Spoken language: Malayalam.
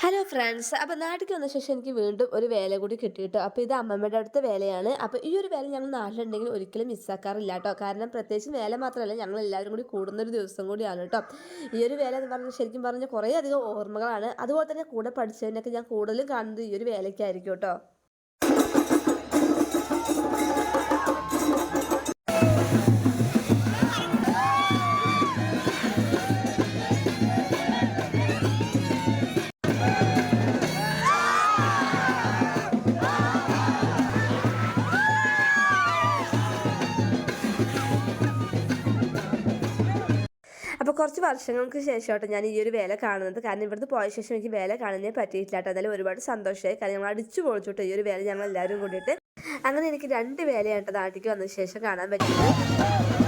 Hello friends. അപ്പോൾ നാട്ടിലേക്ക് വന്ന ശേഷം എനിക്ക് വീണ്ടും ഒരു വേല കൂടി കിട്ടിയിട്ടോ. അപ്പോൾ ഇത് അമ്മമ്മയുടെ അടുത്ത വേലയാണ്. അപ്പോൾ ഈ ഒരു വേല ഞങ്ങൾ നാട്ടിലുണ്ടെങ്കിൽ ഒരിക്കലും മിസ്സാക്കാറില്ല കേട്ടോ. കാരണം പ്രത്യേകിച്ച് വേല മാത്രമല്ല, ഞങ്ങൾ എല്ലാവരും കൂടി കൂടുന്നൊരു ദിവസം കൂടിയാണ് കേട്ടോ. ഈ ഒരു വേല എന്ന് പറഞ്ഞാൽ ശരിക്കും പറഞ്ഞാൽ കുറേ അധികം ഓർമ്മകളാണ്. അതുപോലെ തന്നെ കൂടെ പഠിച്ചതിനൊക്കെ ഞാൻ കൂടുതലും കാണുന്നത് ഈ ഒരു വേലയ്ക്കായിരിക്കും കേട്ടോ. അപ്പോൾ കുറച്ച് വർഷങ്ങൾക്ക് ശേഷമാട്ടോ ഞാൻ ഈ ഒരു വേല കാണുന്നത്. കാരണം ഇവിടുന്ന് പോയ ശേഷം എനിക്ക് വേല കാണാനേ പറ്റിയിട്ടില്ല കേട്ടോ. അതായത് ഒരുപാട് സന്തോഷമായി. കാരണം ഞങ്ങൾ അടിച്ചു പൊളിച്ചു കേട്ടോ ഈ ഒരു വേല ഞങ്ങൾ എല്ലാവരും കൂടിയിട്ട്. അങ്ങനെ എനിക്ക് 2 വേലയാണ് കേട്ടോ നാട്ടിലേക്ക് വന്ന ശേഷം കാണാൻ പറ്റിയത്.